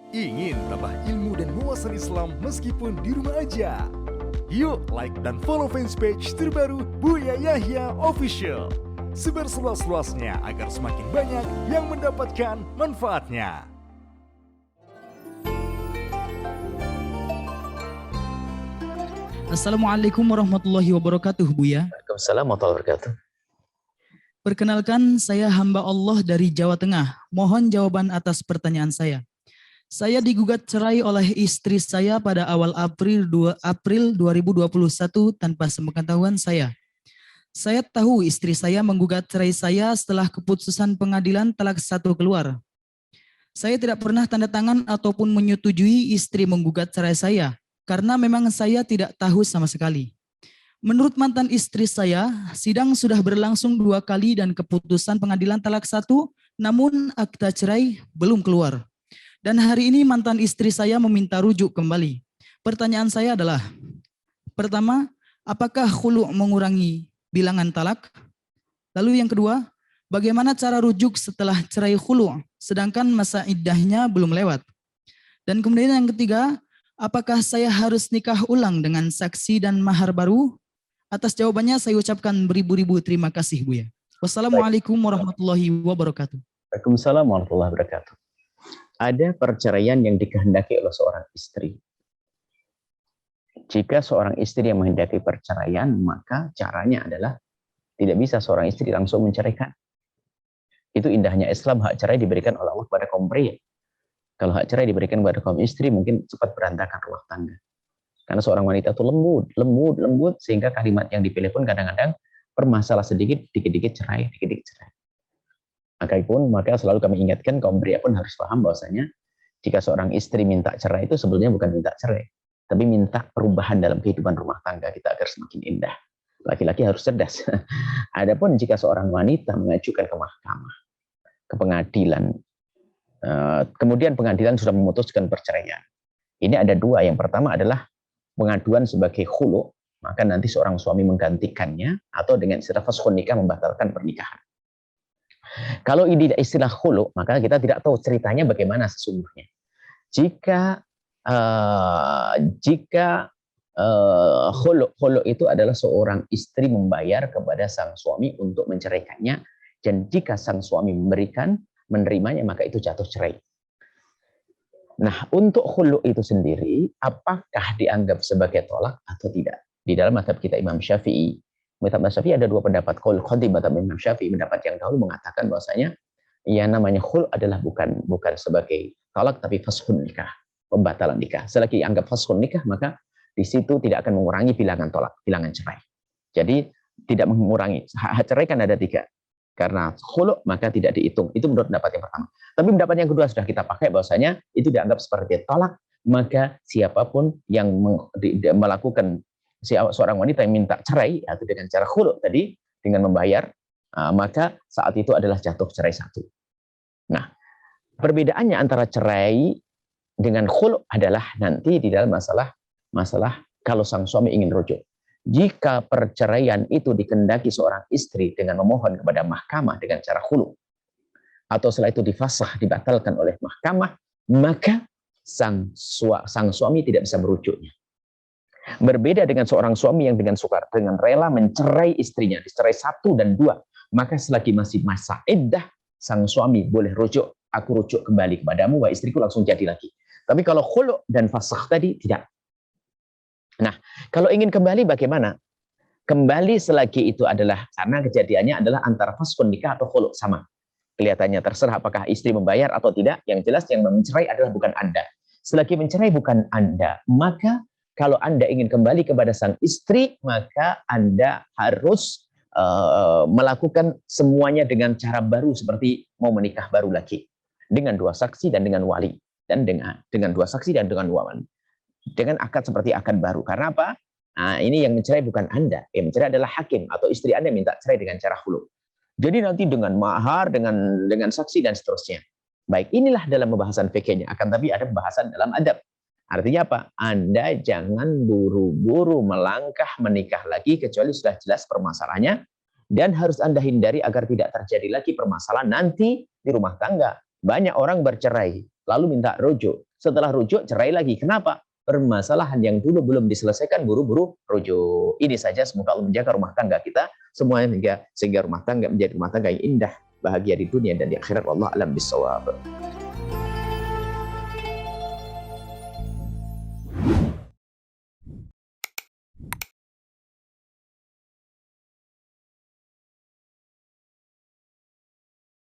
Ingin tambah ilmu dan wawasan Islam meskipun di rumah aja? Yuk like dan follow fanpage terbaru Buya Yahya Official. Sebar seluas-luasnya agar semakin banyak yang mendapatkan manfaatnya. Assalamualaikum warahmatullahi wabarakatuh, Buya. Waalaikumsalam warahmatullahi wabarakatuh. Perkenalkan, saya hamba Allah dari Jawa Tengah. Mohon jawaban atas pertanyaan saya. Saya digugat cerai oleh istri saya pada awal April 2021 tanpa sepengetahuan saya. Saya tahu istri saya menggugat cerai saya setelah keputusan pengadilan talak 1 keluar. Saya tidak pernah tanda tangan ataupun menyetujui istri menggugat cerai saya, karena memang saya tidak tahu sama sekali. Menurut mantan istri saya, sidang sudah berlangsung 2 kali dan keputusan pengadilan talak 1, namun akta cerai belum keluar. Dan hari ini mantan istri saya meminta rujuk kembali. Pertanyaan saya adalah, pertama, apakah khulu' mengurangi bilangan talak? Lalu yang kedua, bagaimana cara rujuk setelah cerai khulu' sedangkan masa iddahnya belum lewat? Dan kemudian yang ketiga, apakah saya harus nikah ulang dengan saksi dan mahar baru? Atas jawabannya saya ucapkan beribu-ribu terima kasih, Buya. Wassalamualaikum warahmatullahi wabarakatuh. Waalaikumsalam warahmatullahi wabarakatuh. Ada perceraian yang dikehendaki oleh seorang istri. Jika seorang istri yang menghendaki perceraian, maka caranya adalah tidak bisa seorang istri langsung menceraikan. Itu indahnya Islam, hak cerai diberikan oleh Allah kepada kaum pria. Kalau hak cerai diberikan kepada kaum istri, mungkin cepat berantakan rumah tangga. Karena seorang wanita itu lembut, sehingga kalimat yang dipilih pun kadang-kadang bermasalah sedikit, dikit-dikit cerai, dikit-dikit cerai. Maka selalu kami ingatkan, kaum pria pun harus paham bahwasanya jika seorang istri minta cerai itu sebetulnya bukan minta cerai, tapi minta perubahan dalam kehidupan rumah tangga kita agar semakin indah. Laki-laki harus cerdas. Adapun jika seorang wanita mengajukan ke mahkamah, ke pengadilan, kemudian pengadilan sudah memutuskan perceraian. Ini ada 2. Yang pertama adalah pengaduan sebagai khulu', maka nanti seorang suami menggantikannya atau dengan istilah fashun nikah membatalkan pernikahan. Kalau ini istilah khulu', maka kita tidak tahu ceritanya bagaimana sesungguhnya. Jika khulu' itu adalah seorang istri membayar kepada sang suami untuk menceraikannya, dan jika sang suami menerimanya, maka itu jatuh cerai. Nah, untuk khulu' itu sendiri, apakah dianggap sebagai tolak atau tidak? Di dalam mazhab kita Imam Syafi'i, mazhab Syafi'i ada 2 pendapat. Qaul khatib mazhab Imam Syafi'i, pendapat yang dahulu mengatakan bahwasanya yang namanya khulu' adalah bukan sebagai talak, tapi fashun nikah, pembatalan nikah. Selagi dianggap fashun nikah, maka di situ tidak akan mengurangi bilangan tolak, bilangan cerai. Jadi tidak mengurangi. Hak cerai kan ada 3. Karena khulu' maka tidak dihitung. Itu menurut pendapat yang pertama. Tapi pendapat yang kedua sudah kita pakai bahwasanya itu dianggap sebagai tolak, maka siapapun yang melakukan seorang wanita yang minta cerai atau dengan cara khulu' tadi dengan membayar, maka saat itu adalah jatuh cerai 1. Nah, perbedaannya antara cerai dengan khulu' adalah nanti di dalam masalah kalau sang suami ingin rujuk. Jika perceraian itu dikehendaki seorang istri dengan memohon kepada mahkamah dengan cara khulu', atau setelah itu difasakh, dibatalkan oleh mahkamah, maka sang suami tidak bisa merujuknya. Berbeda dengan seorang suami yang dengan rela mencerai istrinya, dicerai 1 dan 2, maka selagi masih masa iddah, sang suami boleh rujuk, aku rujuk kembali kepadamu, wahai istriku, langsung jadi lagi. Tapi kalau khulu' dan fasakh tadi tidak. Nah, kalau ingin kembali bagaimana? Kembali selagi itu adalah, karena kejadiannya adalah antara fashun nikah atau khulu' sama. Kelihatannya terserah apakah istri membayar atau tidak, yang jelas yang mencerai adalah bukan Anda. Selagi mencerai bukan Anda, maka kalau Anda ingin kembali kepada sang istri, maka Anda harus melakukan semuanya dengan cara baru, seperti mau menikah baru lagi. Dengan 2 saksi dan dengan wali. Dan dengan 2 saksi dan dengan wali. Dengan akad seperti akad baru. Karena apa? Nah, ini yang mencerai bukan Anda. Yang mencerai adalah hakim atau istri Anda minta cerai dengan cara khulu'. Jadi nanti dengan mahar, dengan saksi dan seterusnya. Baik, inilah dalam pembahasan fikihnya. Akan tapi ada pembahasan dalam adab. Artinya apa? Anda jangan buru-buru melangkah menikah lagi kecuali sudah jelas permasalahannya, dan harus Anda hindari agar tidak terjadi lagi permasalahan nanti di rumah tangga. Banyak orang bercerai, lalu minta rujuk. Setelah rujuk, cerai lagi. Kenapa? Permasalahan yang dulu belum diselesaikan, buru-buru rujuk. Ini saja, semoga Allah menjaga rumah tangga kita semuanya, sehingga rumah tangga menjadi rumah tangga yang indah, bahagia di dunia dan di akhirat. Wallahu a'lam bishawab.